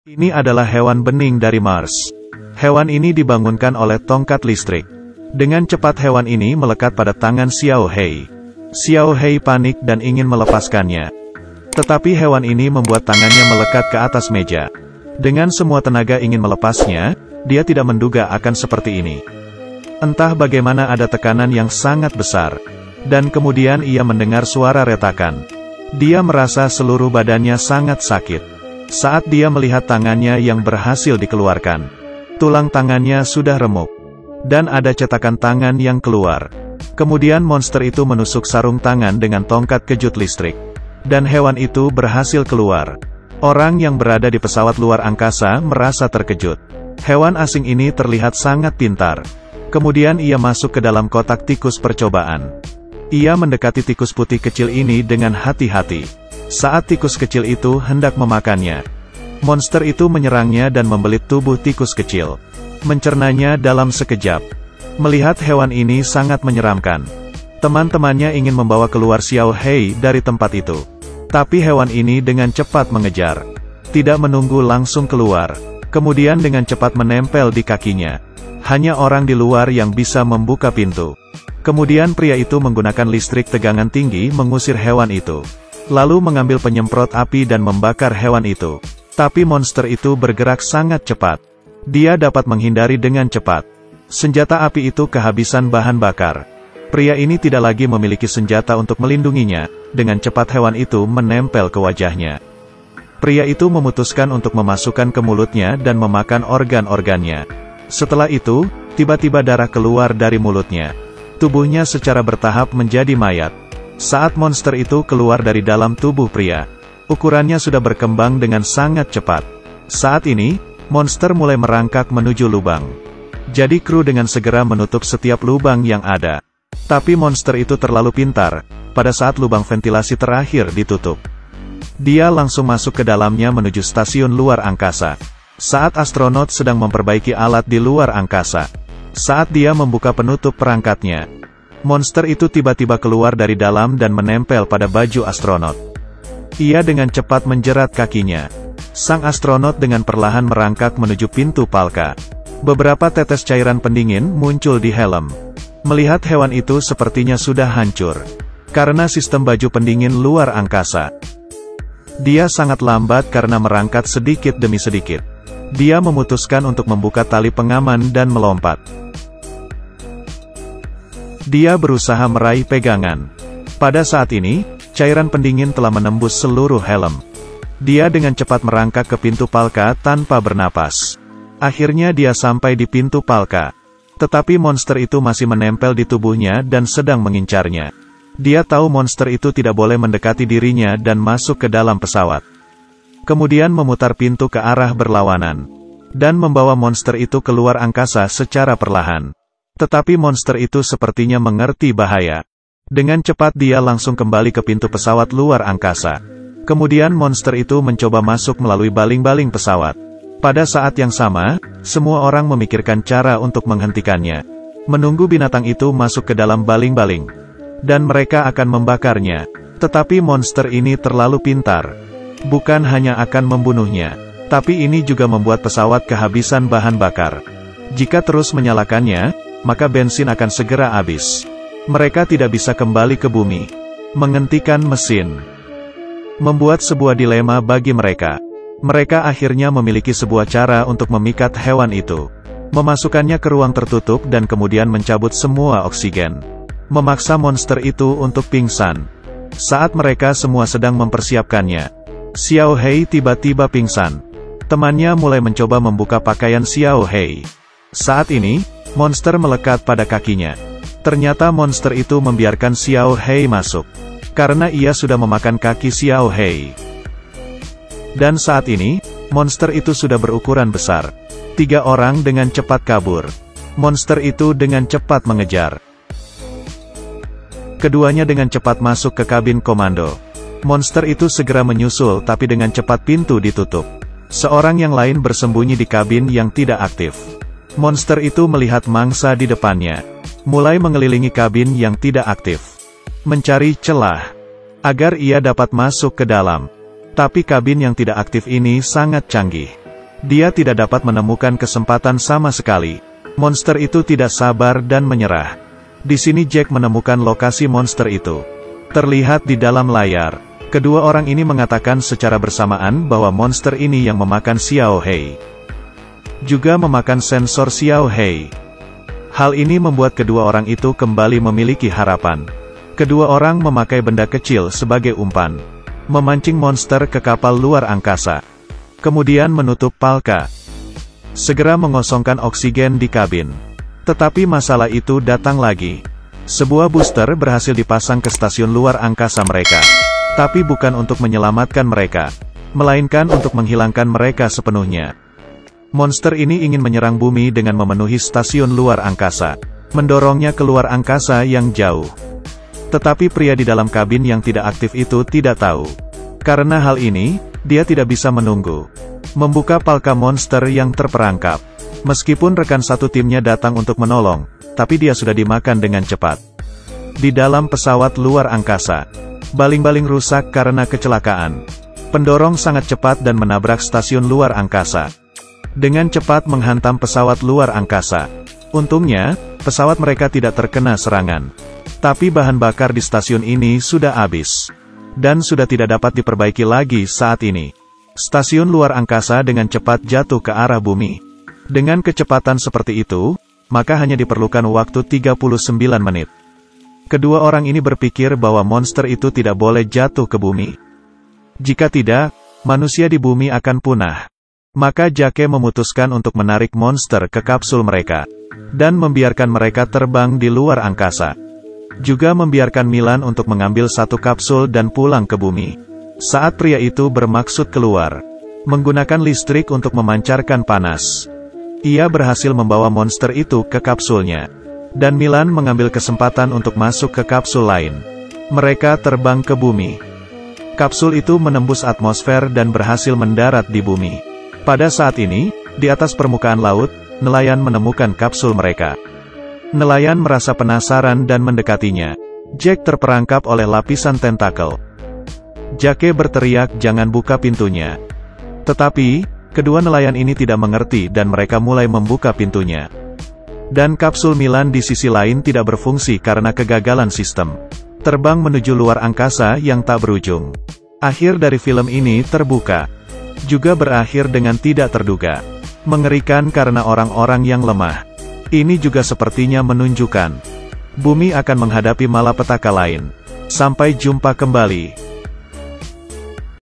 Ini adalah hewan bening dari Mars. Hewan ini dibangunkan oleh tongkat listrik. Dengan cepat hewan ini melekat pada tangan Xiao Hei. Xiao Hei panik dan ingin melepaskannya. Tetapi hewan ini membuat tangannya melekat ke atas meja. Dengan semua tenaga ingin melepasnya, dia tidak menduga akan seperti ini. Entah bagaimana ada tekanan yang sangat besar. Dan kemudian ia mendengar suara retakan. Dia merasa seluruh badannya sangat sakit. Saat dia melihat tangannya yang berhasil dikeluarkan. Tulang tangannya sudah remuk. Dan ada cetakan tangan yang keluar. Kemudian monster itu menusuk sarung tangan dengan tongkat kejut listrik. Dan hewan itu berhasil keluar. Orang yang berada di pesawat luar angkasa merasa terkejut. Hewan asing ini terlihat sangat pintar. Kemudian ia masuk ke dalam kotak tikus percobaan. Ia mendekati tikus putih kecil ini dengan hati-hati. Saat tikus kecil itu hendak memakannya, monster itu menyerangnya dan membelit tubuh tikus kecil. Mencernanya dalam sekejap. Melihat hewan ini sangat menyeramkan. Teman-temannya ingin membawa keluar Xiao Hei dari tempat itu. Tapi hewan ini dengan cepat mengejar. Tidak menunggu langsung keluar. Kemudian dengan cepat menempel di kakinya. Hanya orang di luar yang bisa membuka pintu. Kemudian pria itu menggunakan listrik tegangan tinggi mengusir hewan itu. Lalu mengambil penyemprot api dan membakar hewan itu. Tapi monster itu bergerak sangat cepat. Dia dapat menghindari dengan cepat. Senjata api itu kehabisan bahan bakar. Pria ini tidak lagi memiliki senjata untuk melindunginya. Dengan cepat hewan itu menempel ke wajahnya. Pria itu memutuskan untuk memasukkan ke mulutnya dan memakan organ-organnya. Setelah itu, tiba-tiba darah keluar dari mulutnya. Tubuhnya secara bertahap menjadi mayat. Saat monster itu keluar dari dalam tubuh pria, ukurannya sudah berkembang dengan sangat cepat. Saat ini, monster mulai merangkak menuju lubang. Jadi kru dengan segera menutup setiap lubang yang ada. Tapi monster itu terlalu pintar, pada saat lubang ventilasi terakhir ditutup. Dia langsung masuk ke dalamnya menuju stasiun luar angkasa. Saat astronot sedang memperbaiki alat di luar angkasa. Saat dia membuka penutup perangkatnya, monster itu tiba-tiba keluar dari dalam dan menempel pada baju astronot. Ia dengan cepat menjerat kakinya. Sang astronot dengan perlahan merangkak menuju pintu palka. Beberapa tetes cairan pendingin muncul di helm. Melihat hewan itu sepertinya sudah hancur. Karena sistem baju pendingin luar angkasa. Dia sangat lambat karena merangkak sedikit demi sedikit. Dia memutuskan untuk membuka tali pengaman dan melompat. Dia berusaha meraih pegangan. Pada saat ini, cairan pendingin telah menembus seluruh helm. Dia dengan cepat merangkak ke pintu palka tanpa bernapas. Akhirnya dia sampai di pintu palka. Tetapi monster itu masih menempel di tubuhnya dan sedang mengincarnya. Dia tahu monster itu tidak boleh mendekati dirinya dan masuk ke dalam pesawat. Kemudian memutar pintu ke arah berlawanan. Dan membawa monster itu keluar angkasa secara perlahan. Tetapi monster itu sepertinya mengerti bahaya. Dengan cepat dia langsung kembali ke pintu pesawat luar angkasa. Kemudian monster itu mencoba masuk melalui baling-baling pesawat. Pada saat yang sama, semua orang memikirkan cara untuk menghentikannya. Menunggu binatang itu masuk ke dalam baling-baling. Dan mereka akan membakarnya. Tetapi monster ini terlalu pintar. Bukan hanya akan membunuhnya, tapi ini juga membuat pesawat kehabisan bahan bakar. Jika terus menyalakannya, maka bensin akan segera habis. Mereka tidak bisa kembali ke bumi. Menghentikan mesin membuat sebuah dilema bagi mereka. Mereka akhirnya memiliki sebuah cara untuk memikat hewan itu. Memasukkannya ke ruang tertutup dan kemudian mencabut semua oksigen. Memaksa monster itu untuk pingsan. Saat mereka semua sedang mempersiapkannya, Xiao Hei tiba-tiba pingsan. Temannya mulai mencoba membuka pakaian Xiao Hei. Saat ini, monster melekat pada kakinya. Ternyata monster itu membiarkan Xiao Hei masuk. Karena ia sudah memakan kaki Xiao Hei. Dan saat ini, monster itu sudah berukuran besar. 3 orang dengan cepat kabur. Monster itu dengan cepat mengejar. Keduanya dengan cepat masuk ke kabin komando. Monster itu segera menyusul tapi dengan cepat pintu ditutup. Seorang yang lain bersembunyi di kabin yang tidak aktif. Monster itu melihat mangsa di depannya. Mulai mengelilingi kabin yang tidak aktif. Mencari celah. Agar ia dapat masuk ke dalam. Tapi kabin yang tidak aktif ini sangat canggih. Dia tidak dapat menemukan kesempatan sama sekali. Monster itu tidak sabar dan menyerah. Di sini Jack menemukan lokasi monster itu. Terlihat di dalam layar. Kedua orang ini mengatakan secara bersamaan bahwa monster ini yang memakan Xiao Hei. Juga memakan sensor Xiao Hei. Hal ini membuat kedua orang itu kembali memiliki harapan. Kedua orang memakai benda kecil sebagai umpan. Memancing monster ke kapal luar angkasa. Kemudian menutup palka. Segera mengosongkan oksigen di kabin. Tetapi masalah itu datang lagi. Sebuah booster berhasil dipasang ke stasiun luar angkasa mereka. Tapi bukan untuk menyelamatkan mereka, melainkan untuk menghilangkan mereka sepenuhnya. Monster ini ingin menyerang bumi dengan memenuhi stasiun luar angkasa. Mendorongnya keluar angkasa yang jauh. Tetapi pria di dalam kabin yang tidak aktif itu tidak tahu. Karena hal ini, dia tidak bisa menunggu. Membuka palka monster yang terperangkap. Meskipun rekan satu timnya datang untuk menolong, tapi dia sudah dimakan dengan cepat. Di dalam pesawat luar angkasa, baling-baling rusak karena kecelakaan. Pendorong sangat cepat dan menabrak stasiun luar angkasa. Dengan cepat menghantam pesawat luar angkasa. Untungnya, pesawat mereka tidak terkena serangan. Tapi bahan bakar di stasiun ini sudah habis. Dan sudah tidak dapat diperbaiki lagi saat ini. Stasiun luar angkasa dengan cepat jatuh ke arah bumi. Dengan kecepatan seperti itu, maka hanya diperlukan waktu 39 menit. Kedua orang ini berpikir bahwa monster itu tidak boleh jatuh ke bumi. Jika tidak, manusia di bumi akan punah. Maka Jake memutuskan untuk menarik monster ke kapsul mereka. Dan membiarkan mereka terbang di luar angkasa. Juga membiarkan Milan untuk mengambil satu kapsul dan pulang ke bumi. Saat pria itu bermaksud keluar, menggunakan listrik untuk memancarkan panas. Ia berhasil membawa monster itu ke kapsulnya. Dan Milan mengambil kesempatan untuk masuk ke kapsul lain. Mereka terbang ke bumi. Kapsul itu menembus atmosfer dan berhasil mendarat di bumi. Pada saat ini, di atas permukaan laut, nelayan menemukan kapsul mereka. Nelayan merasa penasaran dan mendekatinya. Jack terperangkap oleh lapisan tentakel. Jake berteriak jangan buka pintunya. Tetapi, kedua nelayan ini tidak mengerti dan mereka mulai membuka pintunya. Dan kapsul Milan di sisi lain tidak berfungsi karena kegagalan sistem. Terbang menuju luar angkasa yang tak berujung. Akhir dari film ini terbuka. Juga berakhir dengan tidak terduga. Mengerikan karena orang-orang yang lemah. Ini juga sepertinya menunjukkan bumi akan menghadapi malapetaka lain. Sampai jumpa kembali.